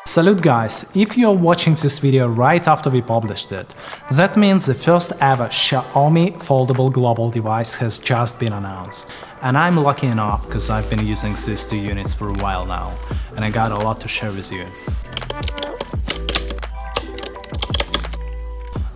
Salute guys, if you are watching this video right after we published it, that means the first ever Xiaomi foldable global device has just been announced. And I'm lucky enough because I've been using these two units for a while now, and I got a lot to share with you.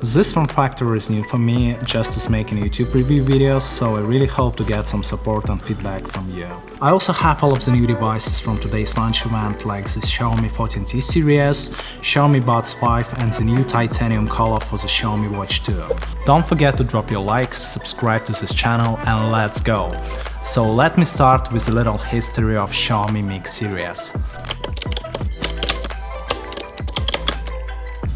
This form factor is new for me, just as making YouTube review videos, so I really hope to get some support and feedback from you. I also have all of the new devices from today's launch event, like the Xiaomi 14T series, Xiaomi Buds 5 and the new titanium color for the Xiaomi Watch 2. Don't forget to drop your likes, subscribe to this channel, and let's go! So let me start with a little history of Xiaomi Mi series.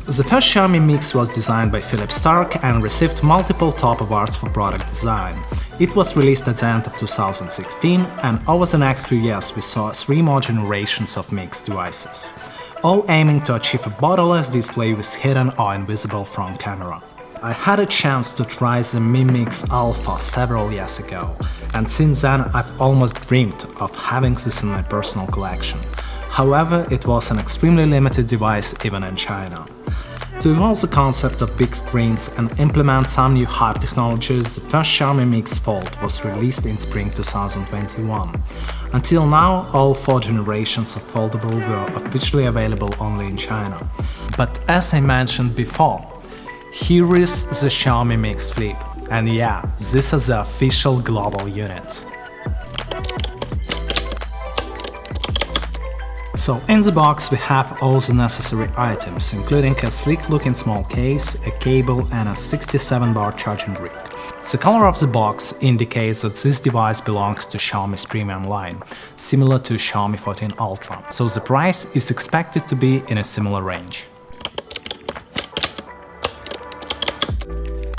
The first Xiaomi Mix was designed by Philip Stark and received multiple top awards for product design. It was released at the end of 2016, and over the next few years we saw 3 more generations of Mix devices, all aiming to achieve a borderless display with hidden or invisible front camera. I had a chance to try the Mi Mix Alpha several years ago, and since then I've almost dreamed of having this in my personal collection. However, it was an extremely limited device even in China. To evolve the concept of big screens and implement some new hype technologies, the first Xiaomi Mix Fold was released in spring 2021. Until now, all 4 generations of foldable were officially available only in China. But as I mentioned before, here is the Xiaomi Mi Flip, and yeah, this is the official global unit. So in the box we have all the necessary items, including a sleek-looking small case, a cable and a 67-bar charging brick. The color of the box indicates that this device belongs to Xiaomi's premium line, similar to Xiaomi 14 Ultra, so the price is expected to be in a similar range.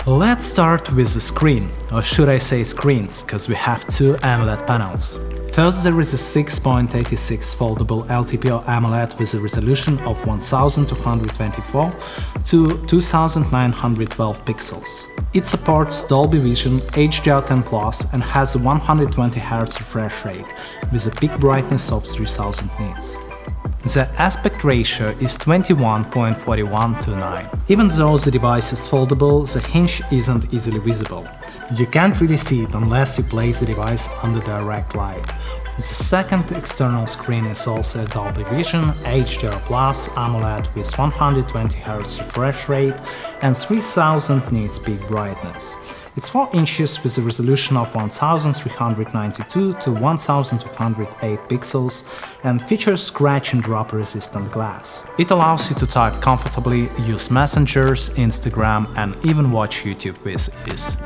Let's start with the screen, or should I say screens, because we have 2 AMOLED panels. First, there is a 6.86 foldable LTPO AMOLED with a resolution of 1224 to 2912 pixels. It supports Dolby Vision, HDR10+, and has a 120 Hz refresh rate with a peak brightness of 3000 nits. The aspect ratio is 21.41 to 9. Even though the device is foldable, the hinge isn't easily visible. You can't really see it unless you place the device under direct light. The second external screen is also a Dolby Vision, HDR+ AMOLED with 120 Hz refresh rate and 3000 nits peak brightness. It's 4 inches with a resolution of 1392 to 1208 pixels and features scratch and drop resistant glass. It allows you to type comfortably, use messengers, Instagram and even watch YouTube with ease.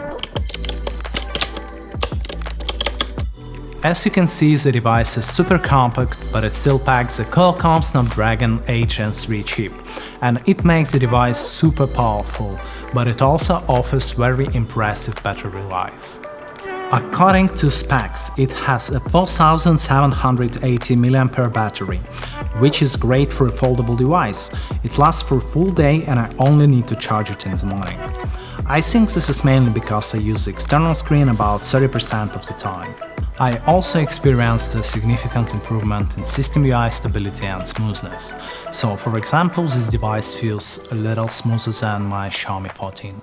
As you can see, the device is super compact, but it still packs a Qualcomm Snapdragon 8 Gen 3 chip, and it makes the device super powerful, but it also offers very impressive battery life. According to specs, it has a 4780 mAh battery, which is great for a foldable device. It lasts for a full day and I only need to charge it in the morning. I think this is mainly because I use the external screen about 30% of the time. I also experienced a significant improvement in system UI stability and smoothness. So, for example, this device feels a little smoother than my Xiaomi 14.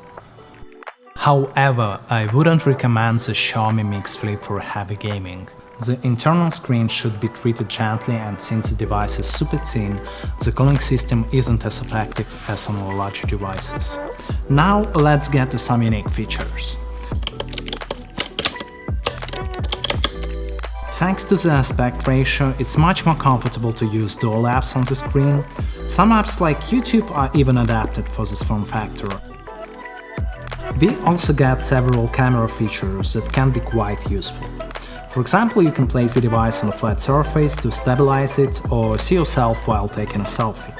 However, I wouldn't recommend the Xiaomi Mi Flip for heavy gaming. The internal screen should be treated gently, and since the device is super thin, the cooling system isn't as effective as on larger devices. Now let's get to some unique features. Thanks to the aspect ratio, it's much more comfortable to use dual apps on the screen. Some apps like YouTube are even adapted for this form factor. We also get several camera features that can be quite useful. For example, you can place the device on a flat surface to stabilize it or see yourself while taking a selfie.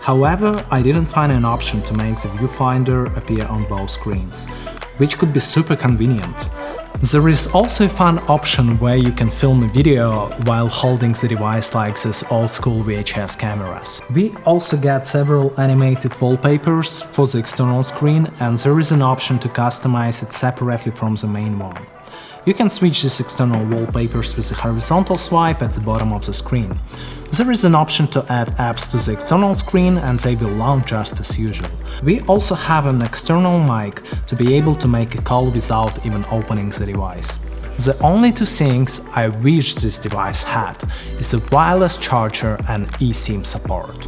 However, I didn't find an option to make the viewfinder appear on both screens, which could be super convenient. There is also a fun option where you can film a video while holding the device like these old-school VHS cameras. We also get several animated wallpapers for the external screen, and there is an option to customize it separately from the main one. You can switch these external wallpapers with a horizontal swipe at the bottom of the screen. There is an option to add apps to the external screen and they will launch just as usual. We also have an external mic to be able to make a call without even opening the device. The only two things I wish this device had is a wireless charger and eSIM support.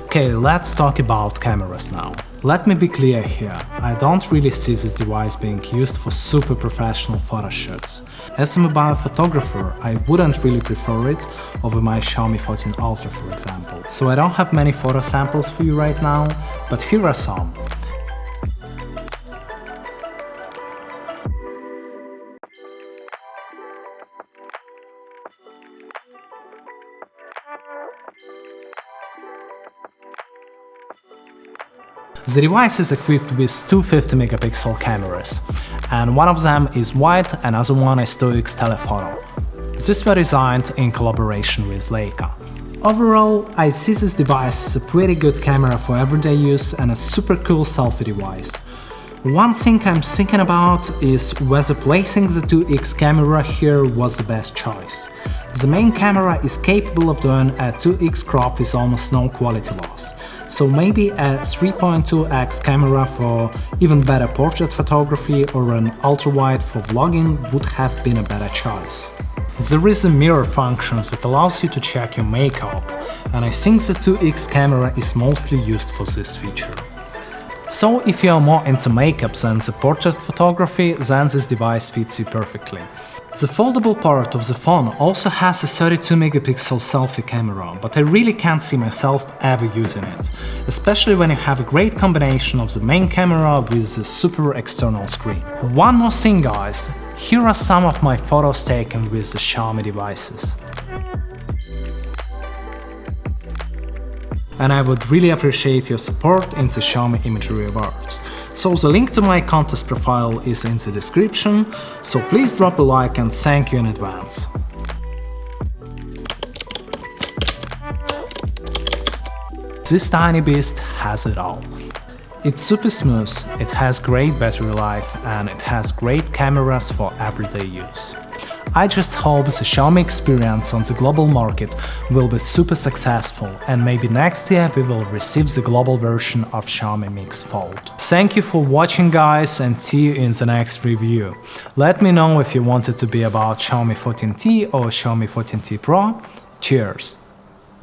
Okay, let's talk about cameras now. Let me be clear here, I don't really see this device being used for super professional photo shoots. As a mobile photographer, I wouldn't really prefer it over my Xiaomi 14 Ultra, for example. So I don't have many photo samples for you right now, but here are some. The device is equipped with two 50-megapixel cameras, and one of them is wide, another one is 2x telephoto. These were designed in collaboration with Leica. Overall, I see this device as a pretty good camera for everyday use and a super cool selfie device. One thing I'm thinking about is whether placing the 2x camera here was the best choice. The main camera is capable of doing a 2x crop with almost no quality loss, so maybe a 3.2x camera for even better portrait photography or an ultra-wide for vlogging would have been a better choice. There is a mirror function that allows you to check your makeup, and I think the 2x camera is mostly used for this feature. So if you are more into makeup than the portrait photography, then this device fits you perfectly. The foldable part of the phone also has a 32-megapixel selfie camera, but I really can't see myself ever using it, especially when you have a great combination of the main camera with the super external screen. One more thing guys, here are some of my photos taken with the Xiaomi devices. And I would really appreciate your support in the Xiaomi Imagery Awards. So the link to my contest profile is in the description, so please drop a like and thank you in advance. This tiny beast has it all. It's super smooth, it has great battery life and it has great cameras for everyday use. I just hope the Xiaomi experience on the global market will be super successful and maybe next year we will receive the global version of Xiaomi Mix Fold. Thank you for watching guys and see you in the next review. Let me know if you want it to be about Xiaomi 14T or Xiaomi 14T Pro. Cheers!